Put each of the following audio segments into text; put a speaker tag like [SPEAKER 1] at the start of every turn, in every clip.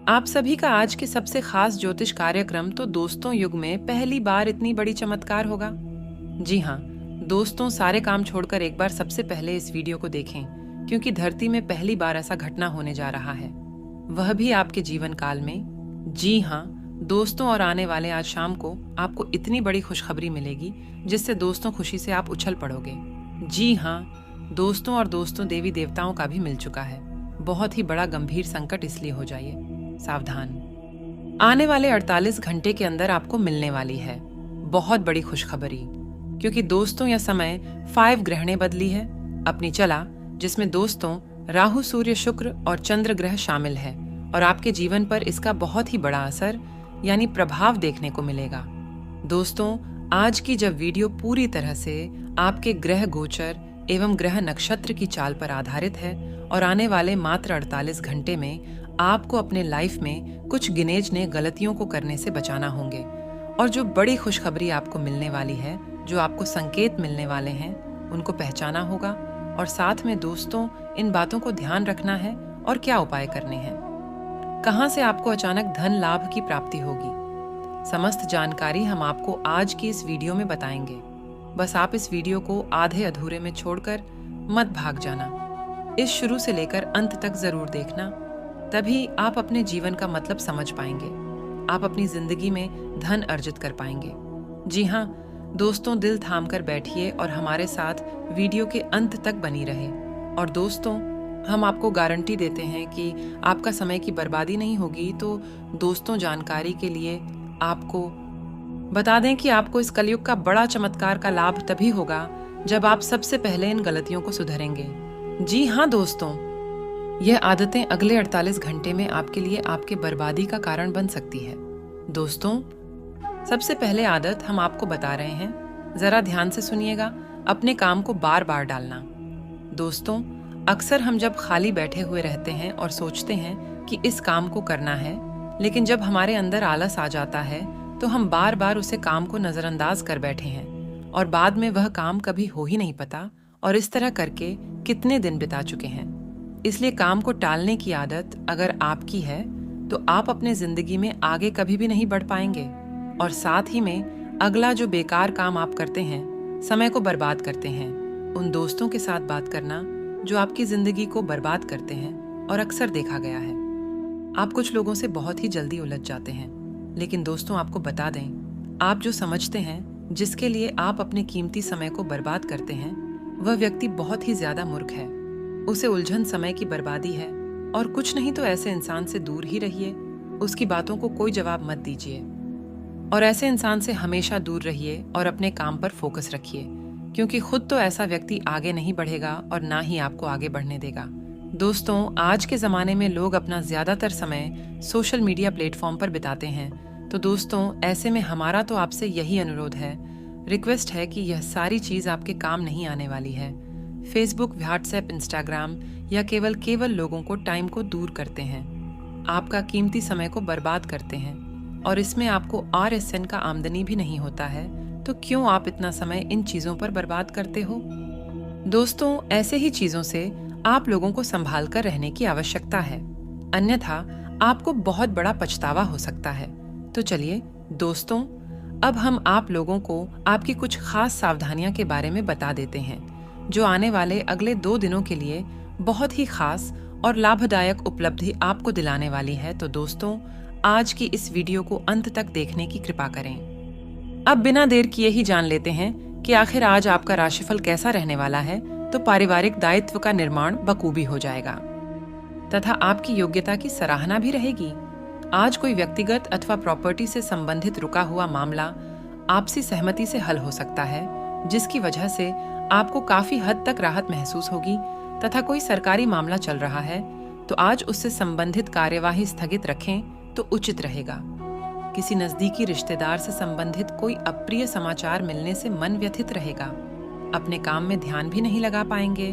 [SPEAKER 1] आप सभी का आज के सबसे खास ज्योतिष कार्यक्रम तो दोस्तों युग में पहली बार इतनी बड़ी चमत्कार होगा। जी हाँ दोस्तों, सारे काम छोड़कर एक बार सबसे पहले इस वीडियो को देखें, क्योंकि धरती में पहली बार ऐसा घटना होने जा रहा है, वह भी आपके जीवन काल में। जी हाँ दोस्तों, और आने वाले आज शाम को आपको इतनी बड़ी खुशखबरी मिलेगी जिससे दोस्तों खुशी से आप उछल पड़ोगे। जी हाँ दोस्तों, और दोस्तों देवी देवताओं का भी मिल चुका है। बहुत ही बड़ा गंभीर संकट, इसलिए हो जाइए सावधान। आने वाले 48 घंटे के अंदर आपको मिलने वाली है बहुत बड़ी खुशखबरी, क्योंकि दोस्तों यह समय 5 ग्रहणें बदली है अपनी चला, जिसमें दोस्तों राहु, सूर्य, शुक्र और चंद्र ग्रह शामिल है, और आपके जीवन पर इसका बहुत ही बड़ा असर यानी प्रभाव देखने को मिलेगा। दोस्तों आज की जब वीडियो पूरी तरह से आपके ग्रह गोचर एवं ग्रह नक्षत्र की चाल पर आधारित है, और आने वाले मात्र 48 घंटे में आपको अपने लाइफ में कुछ गिनेचने गलतियों को करने से बचाना होंगे, और जो बड़ी खुशखबरी आपको मिलने वाली है, जो आपको संकेत मिलने वाले हैं, उनको पहचाना होगा। और साथ में दोस्तों इन बातों को ध्यान रखना है और क्या उपाय करने हैं। कहां से आपको अचानक धन लाभ की प्राप्ति होगी, समस्त जानकारी हम आपको आज की इस वीडियो में बताएंगे। बस आप इस वीडियो को आधे अधूरे में छोड़कर मत भाग जाना। इस शुरू से लेकर अंत तक जरूर देखना, तभी आप अपने जीवन का मतलब समझ पाएंगे, आप अपनी जिंदगी में धन अर्जित कर पाएंगे। जी हाँ दोस्तों, दिल थाम कर बैठिए और हमारे साथ वीडियो के अंत तक बनी रहे। और दोस्तों हम आपको गारंटी देते हैं कि आपका समय की बर्बादी नहीं होगी। तो दोस्तों जानकारी के लिए आपको बता दें कि आपको इस कलयुग का बड़ा चमत्कार का लाभ तभी होगा जब आप सबसे पहले इन गलतियों को सुधरेंगे। जी हाँ दोस्तों, यह आदतें अगले 48 घंटे में आपके लिए आपके बर्बादी का कारण बन सकती है। दोस्तों सबसे पहले आदत हम आपको बता रहे हैं, जरा ध्यान से सुनिएगा, अपने काम को बार बार डालना। दोस्तों अक्सर हम जब खाली बैठे हुए रहते हैं और सोचते हैं कि इस काम को करना है, लेकिन जब हमारे अंदर आलस आ जाता है तो हम बार बार उसे काम को नजरअंदाज कर बैठे हैं, और बाद में वह काम कभी हो ही नहीं पाता, और इस तरह करके कितने दिन बिता चुके हैं। इसलिए काम को टालने की आदत अगर आपकी है तो आप अपने जिंदगी में आगे कभी भी नहीं बढ़ पाएंगे, और साथ ही में अगला जो बेकार काम आप करते हैं, समय को बर्बाद करते हैं, उन दोस्तों के साथ बात करना जो आपकी जिंदगी को बर्बाद करते हैं। और अक्सर देखा गया है आप कुछ लोगों से बहुत ही जल्दी उलझ जाते हैं, लेकिन दोस्तों आपको बता दें, आप जो समझते हैं जिसके लिए आप अपने कीमती समय को बर्बाद करते हैं, वह व्यक्ति बहुत ही ज्यादा मूर्ख है। उसे उलझन समय की बर्बादी है, और कुछ नहीं तो ऐसे इंसान से दूर ही रहिए, उसकी बातों को कोई जवाब मत दीजिए, और ऐसे इंसान से हमेशा दूर रहिए और अपने काम पर फोकस रखिए, क्योंकि खुद तो ऐसा व्यक्ति आगे नहीं बढ़ेगा और ना ही आपको आगे बढ़ने देगा। दोस्तों आज के ज़माने में लोग अपना ज़्यादातर समय सोशल मीडिया प्लेटफॉर्म पर बिताते हैं, तो दोस्तों ऐसे में हमारा तो आपसे यही अनुरोध है, रिक्वेस्ट है कि यह सारी चीज़ आपके काम नहीं आने वाली है। फेसबुक, व्हाट्सएप, इंस्टाग्राम या केवल लोगों को टाइम को दूर करते हैं, आपका कीमती समय को बर्बाद करते हैं, और इसमें आपको RSN का आमदनी भी नहीं होता है, तो क्यों आप इतना समय इन चीज़ों पर बर्बाद करते हो। दोस्तों ऐसे ही चीज़ों से आप लोगों को संभाल कर रहने की आवश्यकता है, अन्यथा आपको बहुत बड़ा पछतावा हो सकता है। तो चलिए दोस्तों, अब हम आप लोगों को आपकी कुछ खास सावधानियां के बारे में बता देते हैं, जो आने वाले अगले 2 दिनों के लिए बहुत ही खास और लाभदायक उपलब्धि आपको दिलाने वाली है। तो दोस्तों आज की इस वीडियो को अंत तक देखने की कृपा करें। अब बिना देर किए ही जान लेते हैं कि आखिर आज आपका राशिफल कैसा रहने वाला है। तो पारिवारिक दायित्व का निर्माण बखूबी हो जाएगा तथा आपकी योग्यता की सराहना भी रहेगी। आज कोई व्यक्तिगत अथवा प्रॉपर्टी से संबंधित रुका हुआ मामला आपसी सहमति से हल हो सकता है, जिसकी वजह से आपको काफी हद तक राहत महसूस होगी। तथा कोई सरकारी मामला चल रहा है तो आज उससे संबंधित कार्यवाही स्थगित रखें तो उचित रहेगा। किसी नजदीकी रिश्तेदार से संबंधित कोई अप्रिय समाचार मिलने से मन व्यथित रहेगा, अपने काम में ध्यान भी नहीं लगा पाएंगे,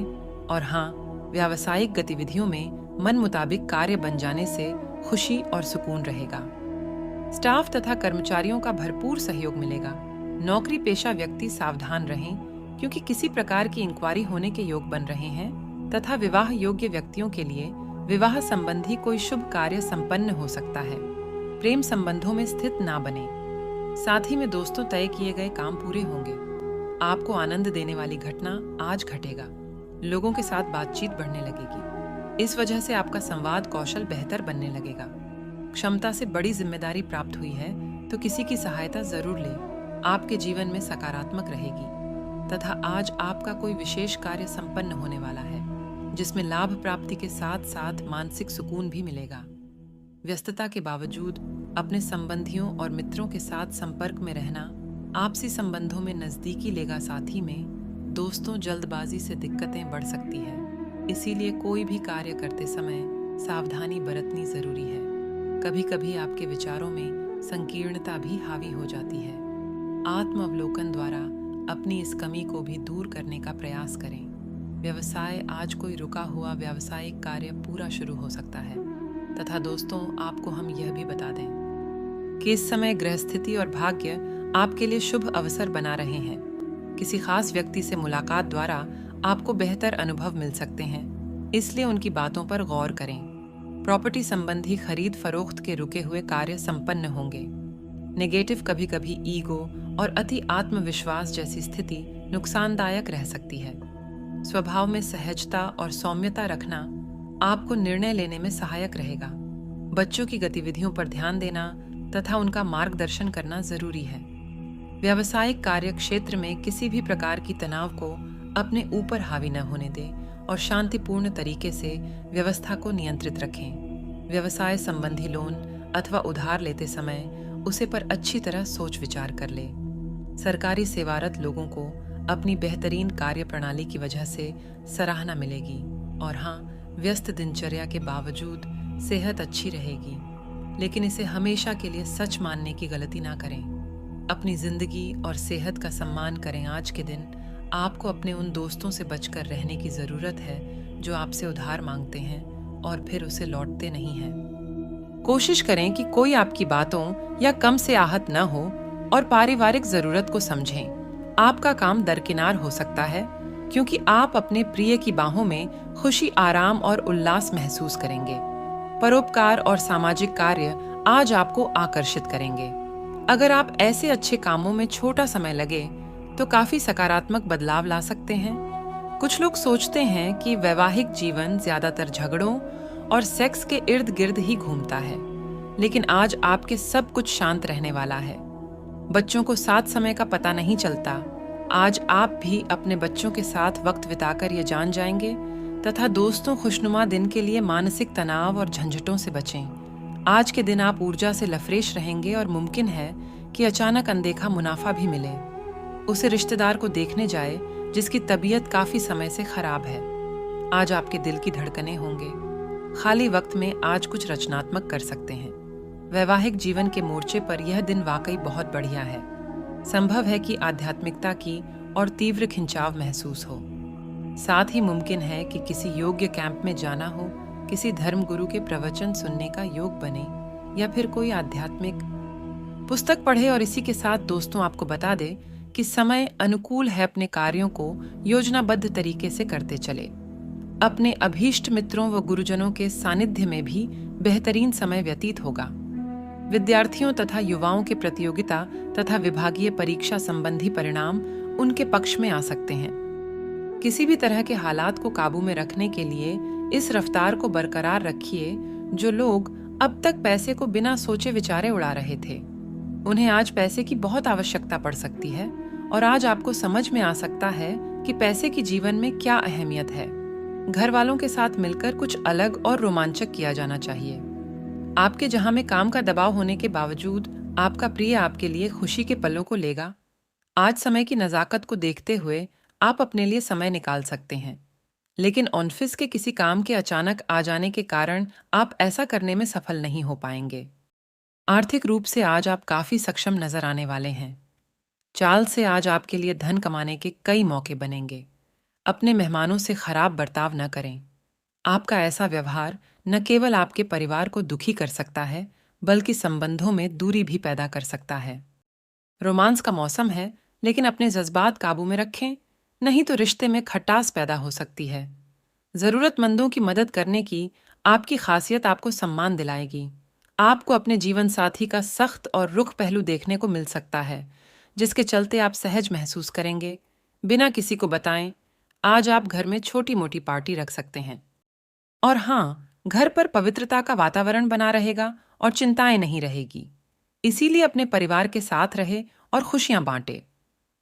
[SPEAKER 1] और हाँ व्यावसायिक गतिविधियों में मन मुताबिक कार्य बन जाने से खुशी और सुकून रहेगा। स्टाफ तथा कर्मचारियों का भरपूर सहयोग मिलेगा। नौकरी पेशा व्यक्ति सावधान रहें, क्योंकि किसी प्रकार की इंक्वायरी होने के योग बन रहे हैं, तथा विवाह योग्य व्यक्तियों के लिए विवाह संबंधी कोई शुभ कार्य संपन्न हो सकता है। प्रेम संबंधों में स्थित ना बने। साथ ही में दोस्तों तय किए गए काम पूरे होंगे। आपको आनंद देने वाली घटना आज घटेगा। लोगों के साथ बातचीत बढ़ने लगेगी। इस वजह से आपका संवाद कौशल बेहतर बनने लगेगा। क्षमता से बड़ी जिम्मेदारी प्राप्त हुई है तो किसी की सहायता जरूर लें। आपके जीवन में सकारात्मक रहेगी तथा आज आपका कोई विशेष कार्य संपन्न होने वाला है जिसमें लाभ प्राप्ति के साथ साथ मानसिक सुकून भी मिलेगा। व्यस्तता के बावजूद अपने संबंधियों और मित्रों के साथ संपर्क में रहना आपसी संबंधों में नजदीकी लेगा। साथ ही में दोस्तों जल्दबाजी से दिक्कतें बढ़ सकती है, इसीलिए कोई भी कार्य करते समय सावधानी बरतनी जरूरी है। कभी कभी आपके विचारों में संकीर्णता भी हावी हो जाती है। आत्मावलोकन द्वारा अपनी इस कमी को भी दूर करने का प्रयास करें। व्यवसाय आज कोई रुका हुआ व्यावसायिक कार्य पूरा शुरू हो सकता है तथा दोस्तों आपको हम यह भी बता दें कि इस समय ग्रह स्थिति और भाग्य आपके लिए शुभ अवसर बना रहे हैं। किसी खास व्यक्ति से मुलाकात द्वारा आपको बेहतर अनुभव मिल सकते हैं, इसलिए उनकी बातों पर गौर करें। प्रॉपर्टी संबंधी खरीद फरोख्त के रुके हुए कार्य संपन्न होंगे। नेगेटिव कभी कभी ईगो और अति आत्मविश्वास जैसी स्थिति नुकसानदायक रह सकती है। स्वभाव में सहजता और सौम्यता रखना आपको निर्णय लेने में सहायक रहेगा। बच्चों की गतिविधियों पर ध्यान देना तथा उनका मार्गदर्शन करना जरूरी है। व्यावसायिक कार्य क्षेत्र में किसी भी प्रकार की तनाव को अपने ऊपर हावी न होने दें और शांतिपूर्ण तरीके से व्यवस्था को नियंत्रित रखें। व्यवसाय संबंधी लोन अथवा उधार लेते समय उसे पर अच्छी तरह सोच विचार कर ले। सरकारी सेवारत लोगों को अपनी बेहतरीन कार्य प्रणाली की वजह से सराहना मिलेगी और हाँ, व्यस्त दिनचर्या के बावजूद सेहत अच्छी रहेगी, लेकिन इसे हमेशा के लिए सच मानने की गलती ना करें। अपनी जिंदगी और सेहत का सम्मान करें। आज के दिन आपको अपने उन दोस्तों से बचकर रहने की जरूरत है जो आपसे उधार मांगते हैं और फिर उसे लौटते नहीं हैं। कोशिश करें कि कोई आपकी बातों या कम से आहत न हो और पारिवारिक जरूरत को समझें। आपका काम दरकिनार हो सकता है क्योंकि आप अपने प्रिय की बाहों में खुशी, आराम और उल्लास महसूस करेंगे। परोपकार और सामाजिक कार्य आज आपको आकर्षित करेंगे। अगर आप ऐसे अच्छे कामों में छोटा समय लगे तो काफी सकारात्मक बदलाव ला सकते हैं। कुछ लोग सोचते हैं कि वैवाहिक जीवन ज्यादातर झगड़ों और सेक्स के इर्द गिर्द ही घूमता है, लेकिन आज आपके सब कुछ शांत रहने वाला है। बच्चों को साथ समय का पता नहीं चलता। आज आप भी अपने बच्चों के साथ वक्त बिताकर ये जान जाएंगे तथा दोस्तों खुशनुमा दिन के लिए मानसिक तनाव और झंझटों से बचें। आज के दिन आप ऊर्जा से लफरेश रहेंगे और मुमकिन है कि अचानक अनदेखा मुनाफा भी मिले। उसे रिश्तेदार को देखने जाए जिसकी तबीयत काफी समय से खराब है। आज आपके दिल की धड़कनें होंगे। खाली वक्त में आज कुछ रचनात्मक कर सकते हैं। वैवाहिक जीवन के मोर्चे पर यह दिन वाकई बहुत बढ़िया है। संभव है कि आध्यात्मिकता की और तीव्र खिंचाव महसूस हो। साथ ही मुमकिन है कि किसी योग्य कैंप में जाना हो, किसी धर्मगुरु के प्रवचन सुनने का योग बने या फिर कोई आध्यात्मिक पुस्तक पढ़े। और इसी के साथ दोस्तों आपको बता दे कि समय अनुकूल है। अपने कार्यों को योजनाबद्ध तरीके से करते चले। अपने अभीष्ट मित्रों व गुरुजनों के सानिध्य में भी बेहतरीन समय व्यतीत होगा। विद्यार्थियों तथा युवाओं के प्रतियोगिता तथा विभागीय परीक्षा संबंधी परिणाम उनके पक्ष में आ सकते हैं। किसी भी तरह के हालात को काबू में रखने के लिए इस रफ्तार को बरकरार रखिए। जो लोग अब तक पैसे को बिना सोचे विचारे उड़ा रहे थे, उन्हें आज पैसे की बहुत आवश्यकता पड़ सकती है और आज आपको समझ में आ सकता है कि पैसे की जीवन में क्या अहमियत है। घर वालों के साथ मिलकर कुछ अलग और रोमांचक किया जाना चाहिए। आपके जहां में काम का दबाव होने के बावजूद आपका प्रिय आपके लिए खुशी के पलों को लेगा। आज समय की नज़ाकत को देखते हुए आप अपने लिए समय निकाल सकते हैं, लेकिन ऑफिस के किसी काम के अचानक आ जाने के कारण आप ऐसा करने में सफल नहीं हो पाएंगे। आर्थिक रूप से आज आप काफी सक्षम नजर आने वाले हैं। चाल से आज आपके लिए धन कमाने के कई मौके बनेंगे। अपने मेहमानों से खराब बर्ताव न करें। आपका ऐसा व्यवहार न केवल आपके परिवार को दुखी कर सकता है, बल्कि संबंधों में दूरी भी पैदा कर सकता है। रोमांस का मौसम है, लेकिन अपने जज्बात काबू में रखें, नहीं तो रिश्ते में खटास पैदा हो सकती है। जरूरतमंदों की मदद करने की आपकी खासियत आपको सम्मान दिलाएगी। आपको अपने जीवन साथी का सख्त और रुख पहलू देखने को मिल सकता है, जिसके चलते आप सहज महसूस करेंगे। बिना किसी को बताएं, आज आप घर में छोटी मोटी पार्टी रख सकते हैं। और हाँ, घर पर पवित्रता का वातावरण बना रहेगा और चिंताएं नहीं रहेगी। इसीलिए अपने परिवार के साथ रहे और खुशियां बांटे।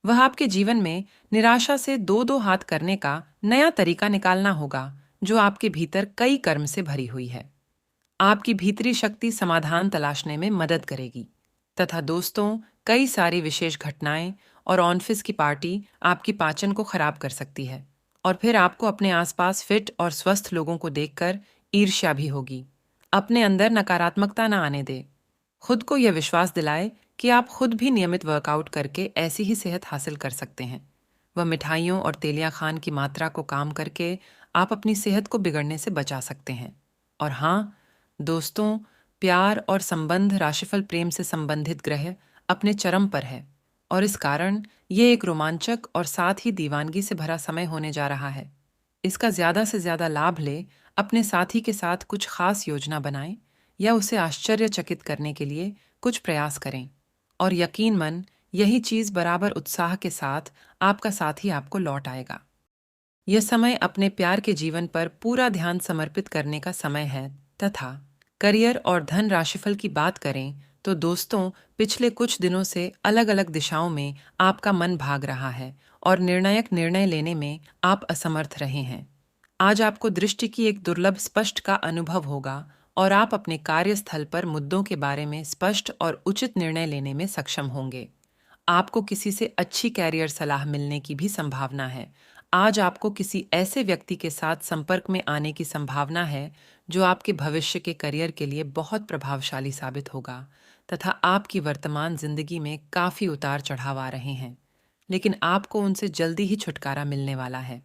[SPEAKER 1] वह आपके जीवन में निराशा से दो दो हाथ करने का नया तरीका निकालना होगा, जो आपके भीतर कई कर्म से भरी हुई है। आपकी भीतरी शक्ति समाधान तलाशने में मदद करेगी। तथा दोस्तों, कई सारी विशेष घटनाएं और ऑफिस की पार्टी आपकी पाचन को खराब कर सकती है, और फिर आपको अपने आसपास फिट और स्वस्थ लोगों को देखकर ईर्ष्या भी होगी। अपने अंदर नकारात्मकता न आने दे। खुद को यह विश्वास दिलाए कि आप खुद भी नियमित वर्कआउट करके ऐसी ही सेहत हासिल कर सकते हैं। वह मिठाइयों और तेलिया खान की मात्रा को काम करके आप अपनी सेहत को बिगड़ने से बचा सकते हैं। और हाँ दोस्तों, प्यार और संबंध राशिफल प्रेम से संबंधित ग्रह अपने चरम पर है, और इस कारण ये एक रोमांचक और साथ ही दीवानगी से भरा समय होने जा रहा है। इसका ज्यादा से ज्यादा लाभ ले। अपने साथी के साथ कुछ खास योजना बनाएं या उसे आश्चर्यचकित करने के लिए कुछ प्रयास करें, और यकीन मन यही चीज बराबर उत्साह के साथ आपका साथी आपको लौट आएगा। यह समय अपने प्यार के जीवन पर पूरा ध्यान समर्पित करने का समय है। तथा करियर और धन राशिफल की बात करें तो दोस्तों, पिछले कुछ दिनों से अलग अलग दिशाओं में आपका मन भाग रहा है और निर्णायक निर्णय लेने में आप असमर्थ रहे हैं। आज आपको दृष्टि की एक दुर्लभ स्पष्ट का अनुभव होगा, और आप अपने कार्यस्थल पर मुद्दों के बारे में स्पष्ट और उचित निर्णय लेने में सक्षम होंगे। आपको किसी से अच्छी कैरियर सलाह मिलने की भी संभावना है। आज आपको किसी ऐसे व्यक्ति के साथ संपर्क में आने की संभावना है जो आपके भविष्य के करियर के लिए बहुत प्रभावशाली साबित होगा। तथा आपकी वर्तमान जिंदगी में काफी उतार चढ़ाव आ रहे हैं, लेकिन आपको उनसे जल्दी ही छुटकारा मिलने वाला है।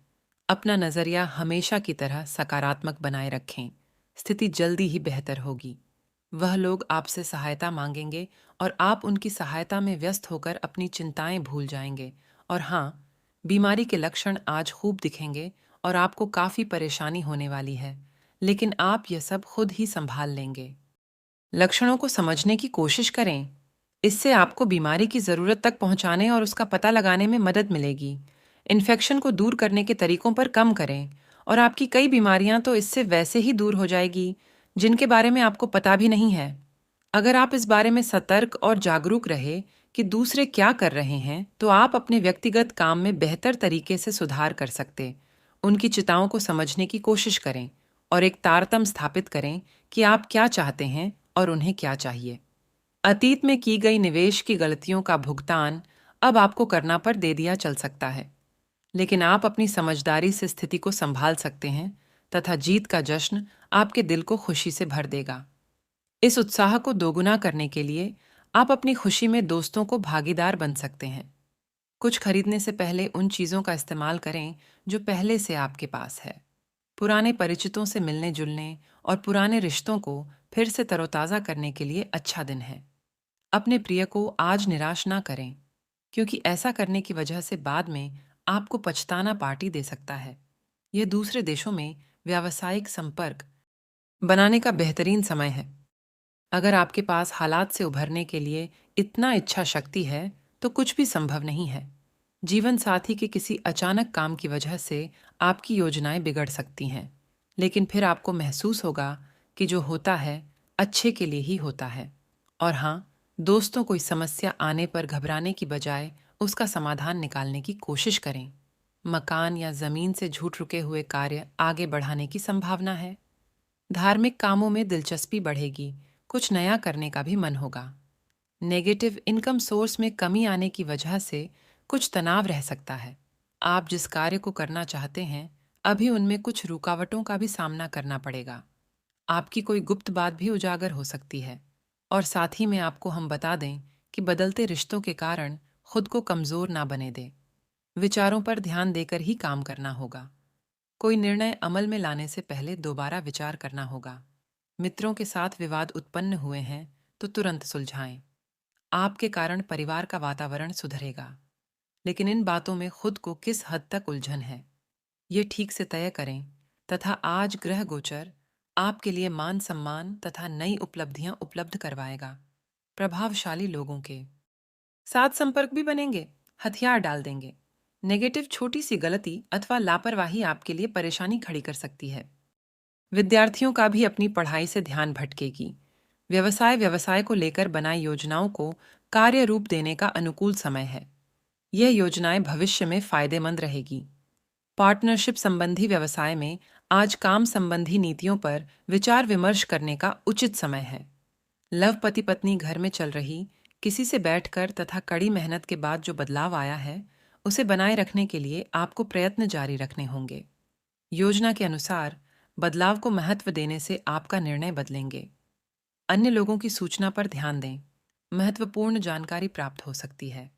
[SPEAKER 1] अपना नजरिया हमेशा की तरह सकारात्मक बनाए रखें। स्थिति जल्दी ही बेहतर होगी। वह लोग आपसे सहायता मांगेंगे और आप उनकी सहायता में व्यस्त होकर अपनी चिंताएं भूल जाएंगे। और हाँ, बीमारी के लक्षण आज खूब दिखेंगे और आपको काफी परेशानी होने वाली है, लेकिन आप यह सब खुद ही संभाल लेंगे। लक्षणों को समझने की कोशिश करें। इससे आपको बीमारी की जरूरत तक पहुंचाने और उसका पता लगाने में मदद मिलेगी। इन्फेक्शन को दूर करने के तरीकों पर कम करें, और आपकी कई बीमारियां तो इससे वैसे ही दूर हो जाएगी जिनके बारे में आपको पता भी नहीं है। अगर आप इस बारे में सतर्क और जागरूक रहे कि दूसरे क्या कर रहे हैं, तो आप अपने व्यक्तिगत काम में बेहतर तरीके से सुधार कर सकते। उनकी चिंताओं को समझने की कोशिश करें और एक तारतम्य स्थापित करें कि आप क्या चाहते हैं और उन्हें क्या चाहिए। अतीत में की गई निवेश की गलतियों का भुगतान अब आपको करना पर दे दिया चल सकता है, लेकिन आप अपनी समझदारी से स्थिति को संभाल सकते हैं। तथा जीत का जश्न आपके दिल को खुशी से भर देगा। इस उत्साह को दोगुना करने के लिए आप अपनी खुशी में दोस्तों को भागीदार बन सकते हैं। कुछ खरीदने से पहले उन चीजों का इस्तेमाल करें जो पहले से आपके पास है। पुराने परिचितों से मिलने जुलने और पुराने रिश्तों को फिर से तरोताजा करने के लिए अच्छा दिन है। अपने प्रिय को आज निराश ना करें, क्योंकि ऐसा करने की वजह से बाद में आपको पछताना पार्टी दे सकता है। यह दूसरे देशों में व्यावसायिक संपर्क बनाने का बेहतरीन समय है। अगर आपके पास हालात से उभरने के लिए इतना इच्छा शक्ति है तो कुछ भी संभव नहीं है। जीवन साथी के किसी अचानक काम की वजह से आपकी योजनाएं बिगड़ सकती हैं, लेकिन फिर आपको महसूस होगा कि जो होता है अच्छे के लिए ही होता है। और हाँ, दोस्तों, कोई समस्या आने पर घबराने की बजाय उसका समाधान निकालने की कोशिश करें। मकान या जमीन से छूट रुके हुए कार्य आगे बढ़ाने की संभावना है। धार्मिक कामों में दिलचस्पी बढ़ेगी। कुछ नया करने का भी मन होगा। नेगेटिव इनकम सोर्स में कमी आने की वजह से कुछ तनाव रह सकता है। आप जिस कार्य को करना चाहते हैं, अभी उनमें कुछ रुकावटों का भी सामना करना पड़ेगा। आपकी कोई गुप्त बात भी उजागर हो सकती है। और साथ ही में आपको हम बता दें कि बदलते रिश्तों के कारण खुद को कमजोर ना बने दें। विचारों पर ध्यान देकर ही काम करना होगा। कोई निर्णय अमल में लाने से पहले दोबारा विचार करना होगा। मित्रों के साथ विवाद उत्पन्न हुए हैं तो तुरंत सुलझाएं। आपके कारण परिवार का वातावरण सुधरेगा, लेकिन इन बातों में खुद को किस हद तक उलझन है, ये ठीक से तय करें। तथा आज ग्रह गोचर आपके लिए मान सम्मान तथा नई उपलब्धियां उपलब्ध करवाएगा। प्रभावशाली लोगों के साथ संपर्क भी बनेंगे, हथियार डाल देंगे। नेगेटिव छोटी सी गलती अथवा लापरवाही आपके लिए परेशानी खड़ी कर सकती है। विद्यार्थियों का भी अपनी पढ़ाई से ध्यान भटकेगी। व्यवसाय को लेकर बनाई योजनाओं को कार्य रूप देने का अनुकूल समय है। यह योजनाएं भविष्य में फायदेमंद रहेगी। पार्टनरशिप संबंधी व्यवसाय में आज काम संबंधी नीतियों पर विचार विमर्श करने का उचित समय है। लव पति पत्नी घर में चल रही किसी से बैठकर तथा कड़ी मेहनत के बाद जो बदलाव आया है, उसे बनाए रखने के लिए आपको प्रयत्न जारी रखने होंगे। योजना के अनुसार बदलाव को महत्व देने से आपका निर्णय बदलेंगे। अन्य लोगों की सूचना पर ध्यान दें, महत्वपूर्ण जानकारी प्राप्त हो सकती है।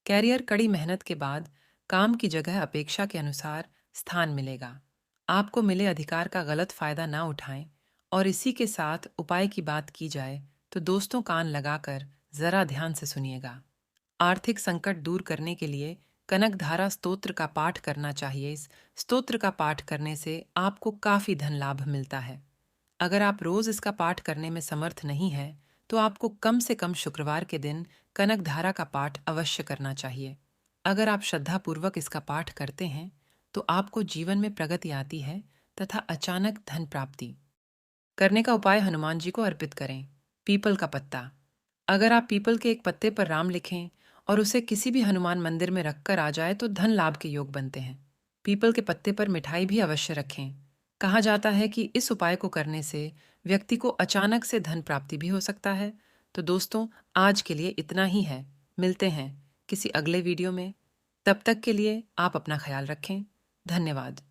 [SPEAKER 1] कैरियर कड़ी मेहनत के बाद काम की जगह अपेक्षा के अनुसार स्थान मिलेगा। आपको मिले अधिकार का गलत फायदा ना उठाएं। और इसी के साथ उपाय की बात की जाए तो दोस्तों कान लगाकर जरा ध्यान से सुनिएगा। आर्थिक संकट दूर करने के लिए कनक धारा स्तोत्र का पाठ करना चाहिए। इस स्तोत्र का पाठ करने से आपको काफी धन लाभ मिलता है। अगर आप रोज इसका पाठ करने में समर्थ नहीं है तो आपको कम से कम शुक्रवार के दिन कनक धारा का पाठ अवश्य करना चाहिए। अगर आप श्रद्धापूर्वक इसका पाठ करते हैं तो आपको जीवन में प्रगति आती है तथा अचानक धन प्राप्ति। करने का उपाय हनुमान जी को अर्पित करें। पीपल का पत्ता। अगर आप पीपल के एक पत्ते पर राम लिखें और उसे किसी भी हनुमान मंदिर में रखकर आ जाए तो धन लाभ के योग बनते हैं। पीपल के पत्ते पर मिठाई भी अवश्य रखें। कहा जाता है कि इस उपाय को करने से व्यक्ति को अचानक से धन प्राप्ति भी हो सकता है। तो दोस्तों, आज के लिए इतना ही है। मिलते हैं किसी अगले वीडियो में। तब तक के लिए आप अपना ख्याल रखें। धन्यवाद।